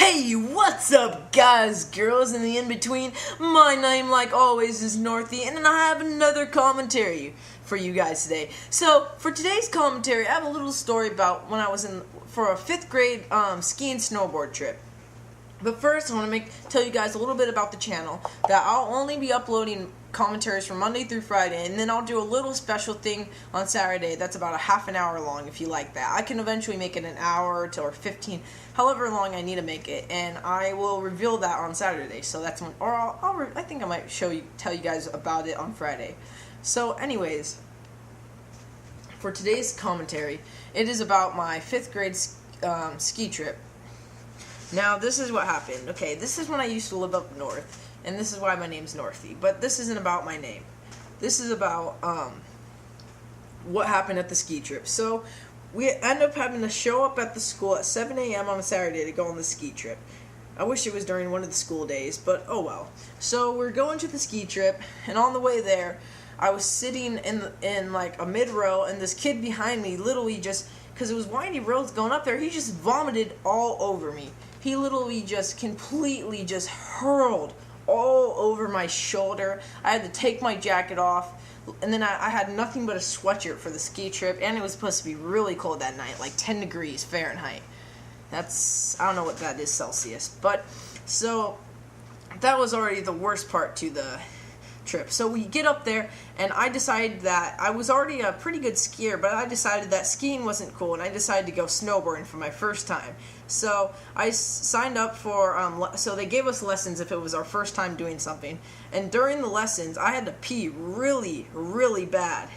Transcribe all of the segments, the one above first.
Hey, what's up, guys, girls, and the in-between? My name, like always, is Northy, and I have another commentary for you guys today. So, for today's commentary, I have a little story about when I was for a 5th grade ski and snowboard trip. But first, I want to tell you guys a little bit about the channel, that I'll only be uploading commentaries from Monday through Friday, and then I'll do a little special thing on Saturday that's about a half an hour long if you like that. I can eventually make it an hour or 15, however long I need to make it, and I will reveal that on Saturday. So that's when, or I think I might tell you guys about it on Friday. So anyways, for today's commentary, it is about my 5th grade ski trip. Now, this is what happened. Okay, this is when I used to live up north, and this is why my name's Northy. But this isn't about my name. This is about what happened at the ski trip. So, we end up having to show up at the school at 7 a.m. on a Saturday to go on the ski trip. I wish it was during one of the school days, but oh well. So, we're going to the ski trip, and on the way there, I was sitting in like a mid-row, and this kid behind me literally just, because it was windy roads going up there, he just vomited all over me. He literally just completely just hurled all over my shoulder. I had to take my jacket off, and then I had nothing but a sweatshirt for the ski trip, and it was supposed to be really cold that night, like 10 degrees Fahrenheit. I don't know what that is Celsius, but so that was already the worst part to the trip. So we get up there, and I decided that I was already a pretty good skier, but I decided that skiing wasn't cool, and I decided to go snowboarding for my first time. So I signed up for, so they gave us lessons if it was our first time doing something, and during the lessons, I had to pee really, really bad.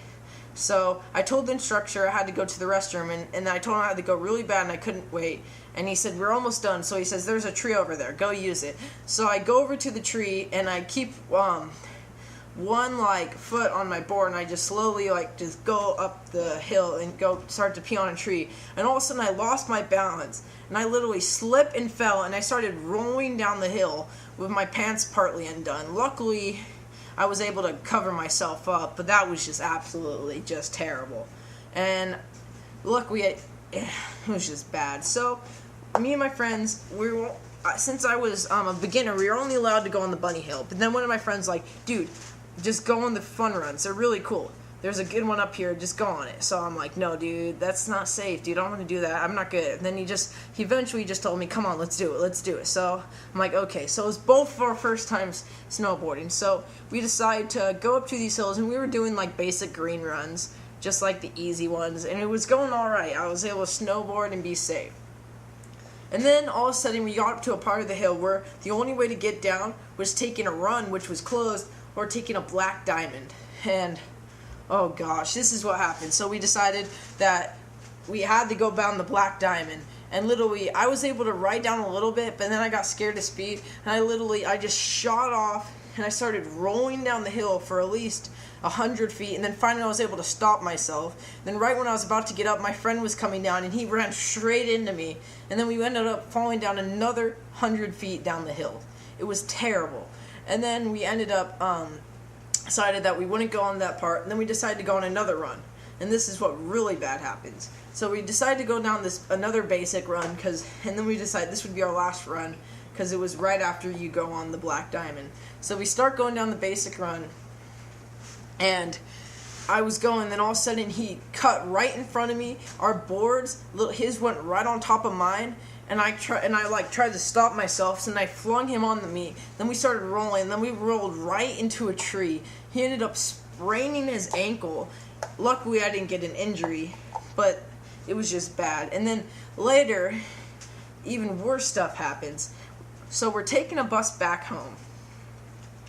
So I told the instructor I had to go to the restroom, and I told him I had to go really bad, and I couldn't wait. And he said, we're almost done. So he says, there's a tree over there. Go use it. So I go over to the tree, and I keep one foot on my board, and I just slowly just go up the hill and start to pee on a tree, and all of a sudden I lost my balance, and I literally slipped and fell, and I started rolling down the hill with my pants partly undone. Luckily I was able to cover myself up, but that was just absolutely just terrible, and luckily it was just bad. So me and my friends, since I was a beginner, we were only allowed to go on the bunny hill, but then one of my friends like, dude, just go on the fun runs. They're really cool. There's a good one up here. Just go on it. So I'm like, no, dude, that's not safe, dude. I don't want to do that. I'm not good. And then he eventually just told me, come on, let's do it. Let's do it. So I'm like, okay. So it was both our first times snowboarding. So we decided to go up to these hills, and we were doing like basic green runs, just like the easy ones. And it was going all right. I was able to snowboard and be safe. And then all of a sudden we got up to a part of the hill where the only way to get down was taking a run, which was closed, or taking a black diamond. And oh gosh, this is what happened. So we decided that we had to go down the black diamond, and literally I was able to ride down a little bit, but then I got scared of speed, and I just shot off, and I started rolling down the hill for at least 100 feet, and then finally I was able to stop myself. Then right when I was about to get up, my friend was coming down, and he ran straight into me, and then we ended up falling down another 100 feet down the hill. It was terrible. And then we ended up decided that we wouldn't go on that part, and then we decided to go on another run. And this is what really bad happens. So we decided to go down another basic run, and then we decided this would be our last run, because it was right after you go on the black diamond. So we start going down the basic run, and I was going, then all of a sudden he cut right in front of me. Our boards, his went right on top of mine, and I tried to stop myself, so then I flung him onto me. Then we started rolling, and then we rolled right into a tree. He ended up spraining his ankle. Luckily I didn't get an injury, but it was just bad. And then later, even worse stuff happens. So we're taking a bus back home,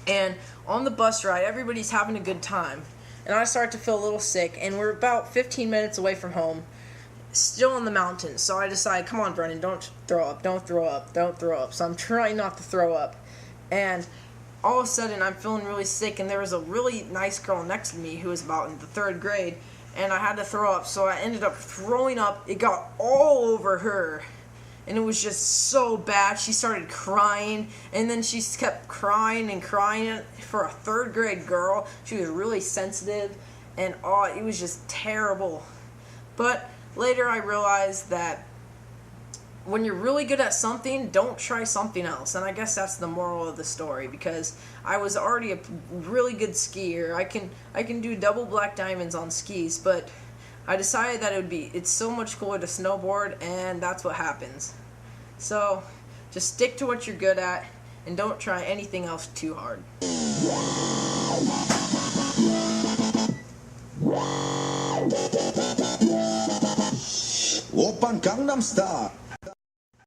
and on the bus ride, everybody's having a good time, and I start to feel a little sick, and we're about 15 minutes away from home, still in the mountains. So I decide, come on, Brennan, don't throw up, don't throw up, don't throw up. So I'm trying not to throw up, and all of a sudden I'm feeling really sick, and there was a really nice girl next to me who was about in the 3rd grade, and I had to throw up, so I ended up throwing up. It got all over her, and it was just so bad. She started crying, and then she kept crying and crying. For a 3rd grade girl, she was really sensitive, and it was just terrible. But later I realized that when you're really good at something, don't try something else. And I guess that's the moral of the story, because I was already a really good skier. I can do double black diamonds on skis, but I decided that it's so much cooler to snowboard, and that's what happens. So just stick to what you're good at and don't try anything else too hard. Oppan Gangnam Style.